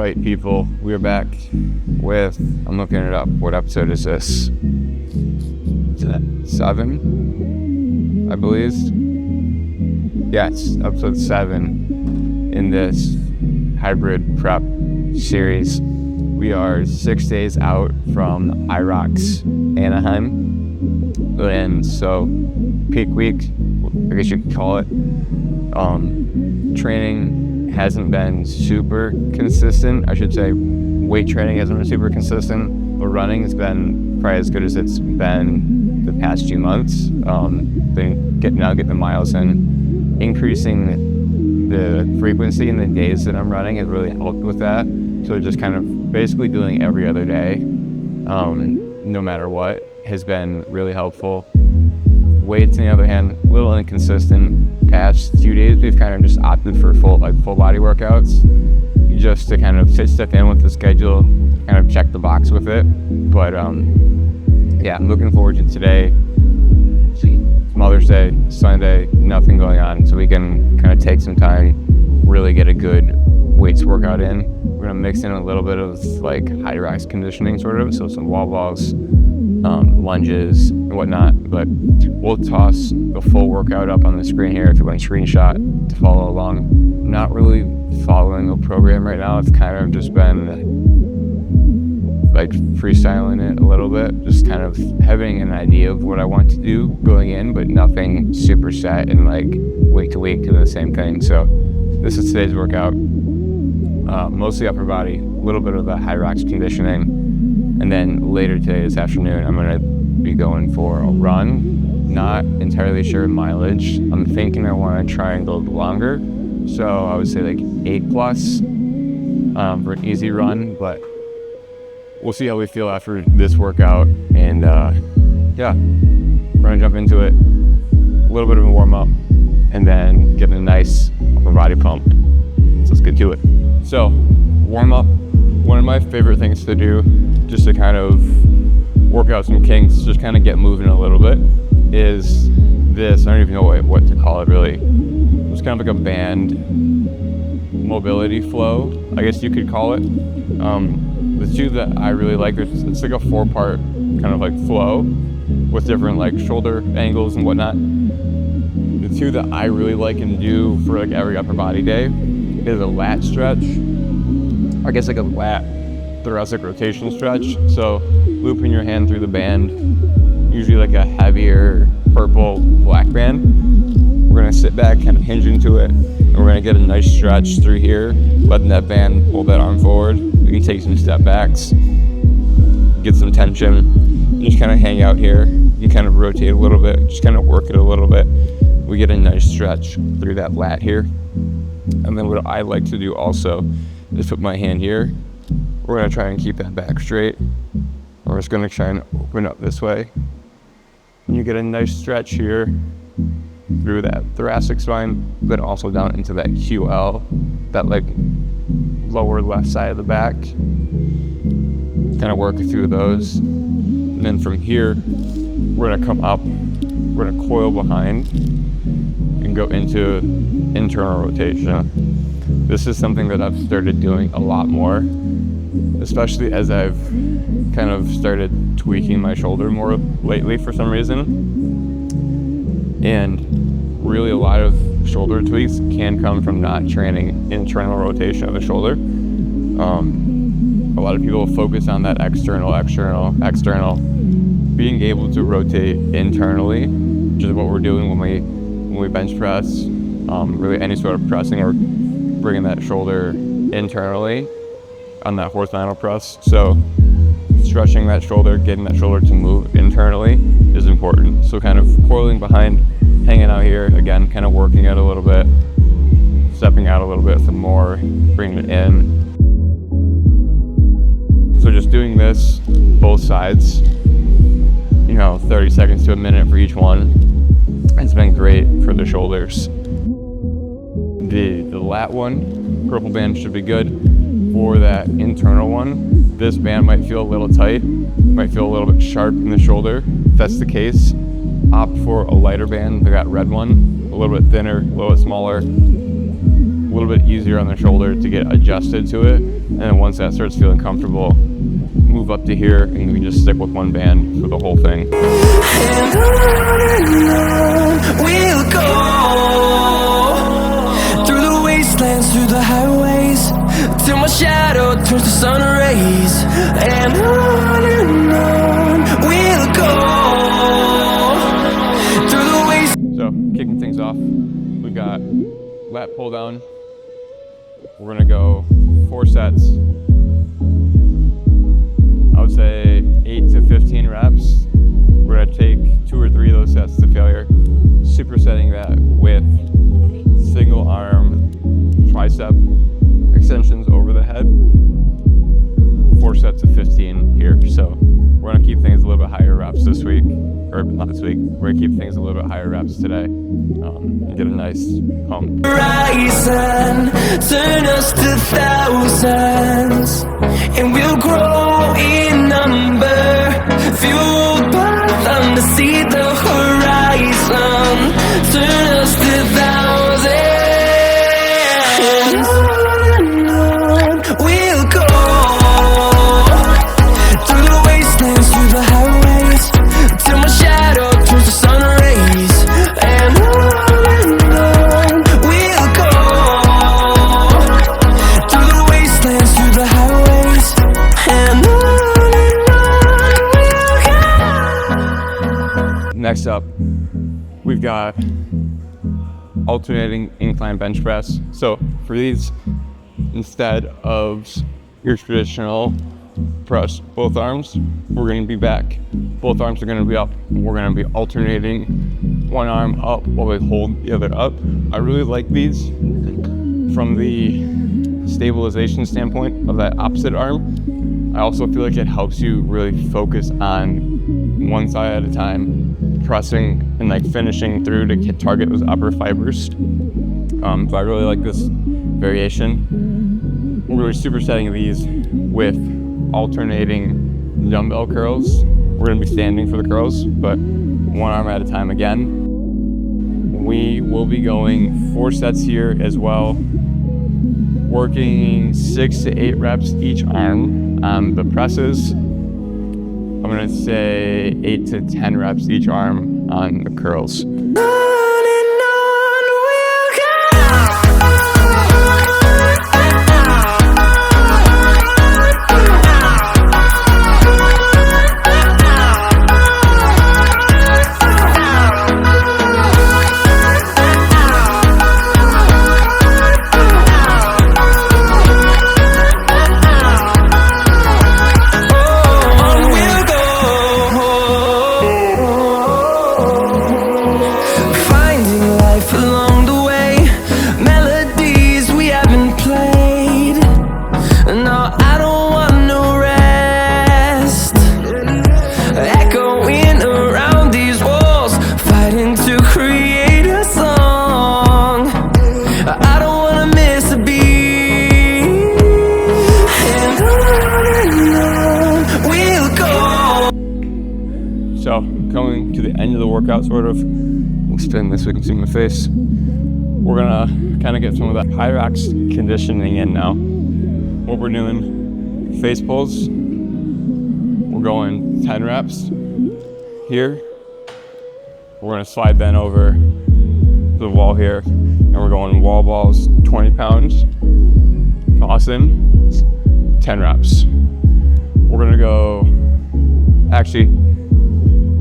right, people, we are back with, I'm looking it up, what episode is this? Is that 7, I believe? Yes, episode 7 in this hybrid prep series. We are 6 days out from Hyrox Anaheim, and so peak week, I guess you could call it. Training hasn't been super consistent. I should say weight training hasn't been super consistent, but running has been probably as good as it's been the past few months. Getting the miles in, increasing the frequency in the days that I'm running has really helped with that. So just kind of basically doing every other day, no matter what, has been really helpful. Weights, on the other hand, a little inconsistent. Past few days, we've kind of just opted for full body workouts, just to kind of step in with the schedule, kind of check the box with it. But yeah, I'm looking forward to today. Mother's Day, Sunday, nothing going on, so we can kind of take some time, really get a good weights workout in. We're gonna mix in a little bit of like Hyrox conditioning, sort of, so some wall balls, lunges and whatnot, but we'll toss the full workout up on the screen here if you want to screenshot to follow along. I'm not really following a program right now. It's kind of just been like freestyling it a little bit, just kind of having an idea of what I want to do going in, but nothing super set and like week to week doing the same thing. So this is today's workout, mostly upper body, a little bit of the Hyrox conditioning. And then later today, this afternoon, I'm going to be going for a run. Not entirely sure mileage. I'm thinking I want to try and go longer. So I would say like 8+ for an easy run. But we'll see how we feel after this workout. And yeah, we're going to jump into it. A little bit of a warm up. And then get a nice upper body pump. So let's get to it. So, warm up. One of my favorite things to do, just to kind of work out some kinks, just kind of get moving a little bit, is this. I don't even know what to call it really. It's kind of like a band mobility flow, I guess you could call it. The two that I really like, it's like a 4-part kind of like flow with different like shoulder angles and whatnot. The two that I really like and do for like every upper body day is a lat stretch. I guess like a lat thoracic rotation stretch. So looping your hand through the band, usually like a heavier purple black band. We're gonna sit back, kind of hinge into it, and we're gonna get a nice stretch through here, letting that band pull that arm forward. We can take some step backs, get some tension, just kind of hang out here. You kind of rotate a little bit, just kind of work it a little bit. We get a nice stretch through that lat here. And then what I like to do also is put my hand here. We're gonna try and keep that back straight. We're just gonna try and open up this way. And you get a nice stretch here through that thoracic spine, but also down into that QL, that like lower left side of the back. Kind of work through those. And then from here, we're gonna come up, we're gonna coil behind and go into internal rotation. This is something that I've started doing a lot more, especially as I've kind of started tweaking my shoulder more lately for some reason. And really a lot of shoulder tweaks can come from not training internal rotation of the shoulder. A lot of people focus on that external. Being able to rotate internally, which is what we're doing when we bench press, really any sort of pressing or bringing that shoulder internally on that horizontal press. So stretching that shoulder, getting that shoulder to move internally is important. So kind of coiling behind, hanging out here, again, kind of working it a little bit, stepping out a little bit some more, bringing it in. So just doing this, both sides, 30 seconds to a minute for each one. It's been great for the shoulders. The lat one, purple band should be good. For that internal one, this band might feel a little tight, might feel a little bit sharp in the shoulder. If that's the case, opt for a lighter band. I got red one, a little bit thinner, a little bit smaller, a little bit easier on the shoulder to get adjusted to it. And then once that starts feeling comfortable, move up to here, and we just stick with one band for the whole thing. And on we'll go, through the wastelands, through the highways, till my shadow turns to sun rays. And on we'll go, through the wastelands. So, kicking things off, we got lat pull down. We're gonna go 4 sets. I would say 8 to 15 reps. We're gonna take 2 or 3 of those sets to failure, supersetting that with single arm tricep extensions over the head. 4 sets of 15 here. So we're gonna keep things a little bit higher reps this week, or not this week. We're gonna keep things a little bit higher reps today, and get a nice pump. Rise and turn us to thousands, and we'll grow in number, fueled by them to see the horizon. Turn us to thousands, and on we'll go, through the wastelands, through the highways, till my shadow turns to sun rays. And on we'll go, through the wastelands, through the highways, and on we'll go. Next up, we've got alternating incline bench press. So for these, instead of your traditional press both arms, we're going to be back. Both arms are going to be up. We're going to be alternating one arm up while we hold the other up. I really like these from the stabilization standpoint of that opposite arm. I also feel like it helps you really focus on one side at a time, pressing and like finishing through to target those upper fibers. So I really like this variation. We're really supersetting these with alternating dumbbell curls. We're going to be standing for the curls, but one arm at a time again. We will be going 4 sets here as well, working 6 to 8 reps each arm on the presses. I'm going to say 8 to 10 reps each arm on the curls. So coming to the end of the workout, sort of, I'll spin this so we can see my face. We're gonna kind of get some of that Hyrox conditioning in now. What we're doing, face pulls. We're going 10 reps here. We're gonna slide then over to the wall here, and we're going wall balls, 20 pounds. Toss in, 10 reps. We're gonna go, actually,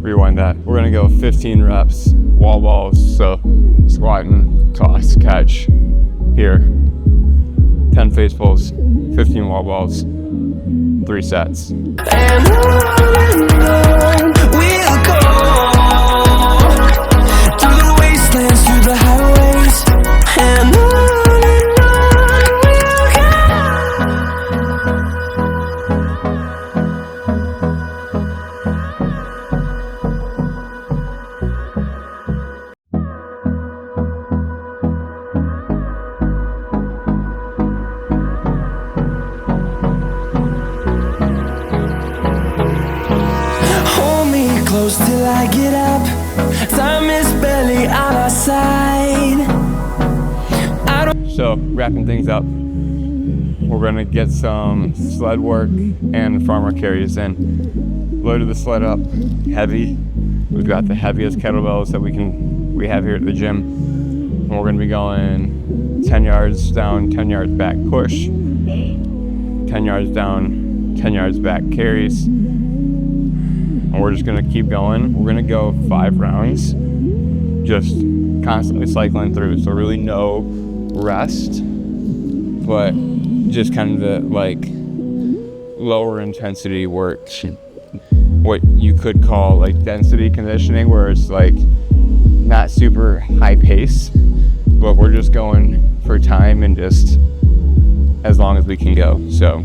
rewind that. We're gonna go 15 reps, wall balls, so squatting, toss, catch, here. 10 face pulls, 15 wall balls, 3 sets. And on we'll go, through the wastelands, through the highways, and on we'll go. Close till I get up, time is barely on our side. So wrapping things up, we're gonna get some sled work and farmer carries in. Loaded the sled up heavy. We've got the heaviest kettlebells that we have here at the gym. And we're gonna be going 10 yards down, 10 yards back push, 10 yards down, 10 yards back carries. And we're just gonna keep going. We're gonna go 5 rounds, just constantly cycling through. So really no rest, but just kind of the like lower intensity work, what you could call like density conditioning, where it's like not super high pace, but we're just going for time and just as long as we can go. So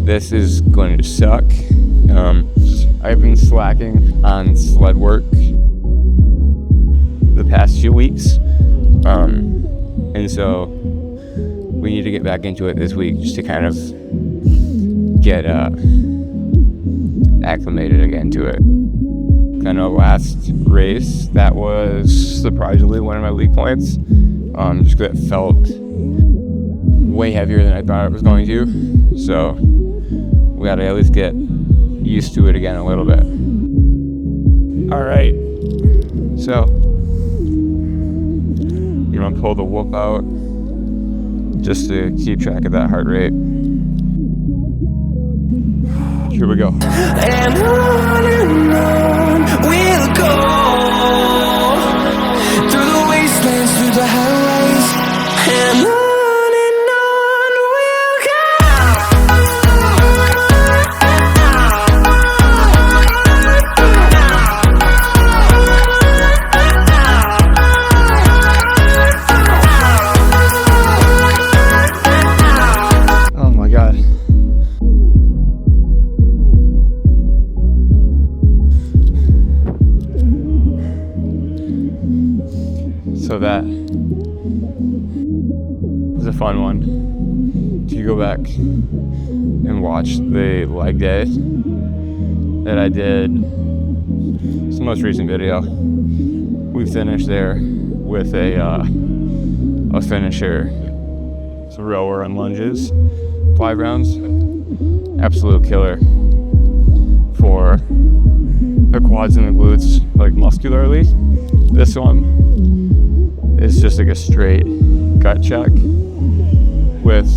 this is going to suck. I've been slacking on sled work the past few weeks, and so we need to get back into it this week just to kind of get acclimated again to it. I know last race, that was surprisingly one of my weak points, just because it felt way heavier than I thought it was going to. So we gotta at least get used to it again a little bit. All right, so I'm gonna pull the whoop out just to keep track of that heart rate. Here we go. And on we'll go, through the wastelands, through the highways, and on we'll go. Oh my God. So that is a fun one to go back and watch the leg day that I did. It's the most recent video. We finished there with a finisher. It's a rower and lunges, 5 rounds. Absolute killer for the quads and the glutes, like muscularly. This one is just like a straight gut check with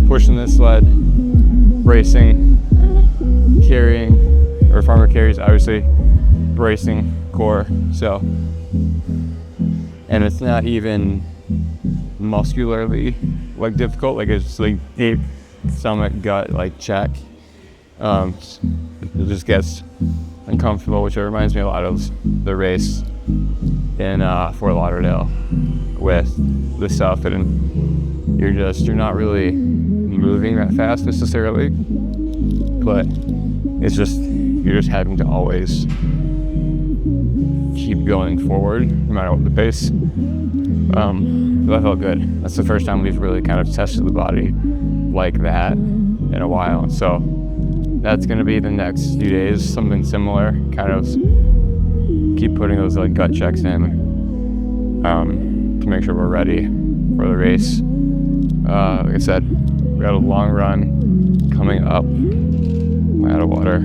pushing the sled, bracing, carrying, or farmer carries, obviously, bracing core. So, and it's not even muscularly like difficult, like it's like deep stomach, gut, like check. It just gets uncomfortable, which reminds me a lot of the race in Fort Lauderdale with the stuff, and you're not really moving that fast necessarily, but it's just, you're just having to always keep going forward no matter what the pace. That felt good. That's the first time we've really kind of tested the body like that in a while. So that's going to be the next few days, something similar, kind of keep putting those like gut checks in to make sure we're ready for the race. Like I said, we got a long run coming up. I'm out of water.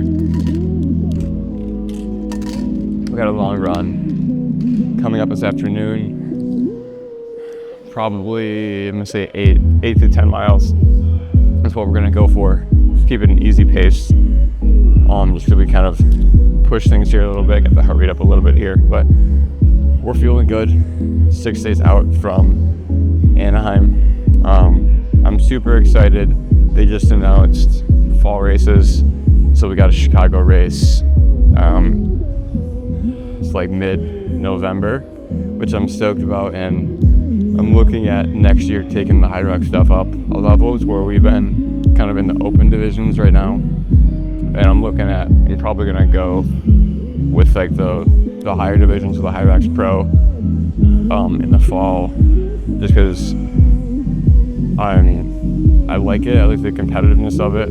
We got a long run coming up this afternoon. Probably, I'm gonna say 8 to 10 miles. That's what we're gonna go for. Just keep it an easy pace. Just so we kind of push things here a little bit, get the heart rate up a little bit here, but we're feeling good. 6 days out from Anaheim. I'm super excited. They just announced fall races, so we got a Chicago race. It's like mid-November, which I'm stoked about, and I'm looking at next year taking the Hyrox stuff up a levels where we've been kind of in the open divisions right now. And I'm probably gonna go with like the higher divisions of the Hyrox Pro in the fall, just because I like it. I like the competitiveness of it,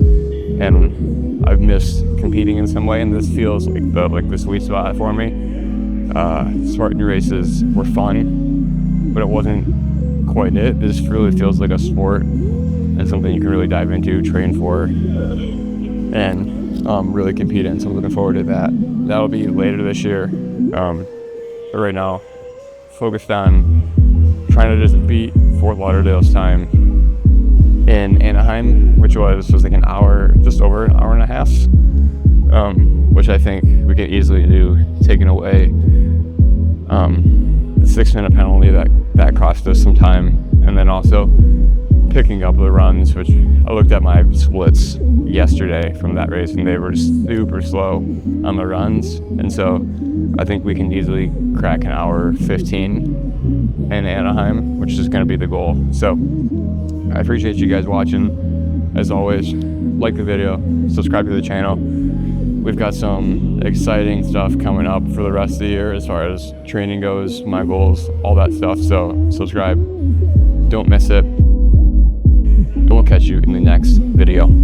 and I've missed competing in some way, and this feels like the sweet spot for me. Spartan races were fun, but it wasn't quite it. This really feels like a sport and something you can really dive into, train for, and really compete in. So I'm looking forward to that. That'll be later this year. But right now, focused on trying to just beat Fort Lauderdale's time in Anaheim, which was like an hour, just over an hour and a half, which I think we could easily do, taking away the 6-minute penalty that cost us some time, and then also picking up the runs, which I looked at my splits yesterday from that race, and they were super slow on the runs, and so I think we can easily crack an hour 15 in Anaheim, which is going to be the goal. So I appreciate you guys watching. As always, like the video, subscribe to the channel. We've got some exciting stuff coming up for the rest of the year as far as training goes, my goals, all that stuff. So subscribe, don't miss it. And we'll catch you in the next video.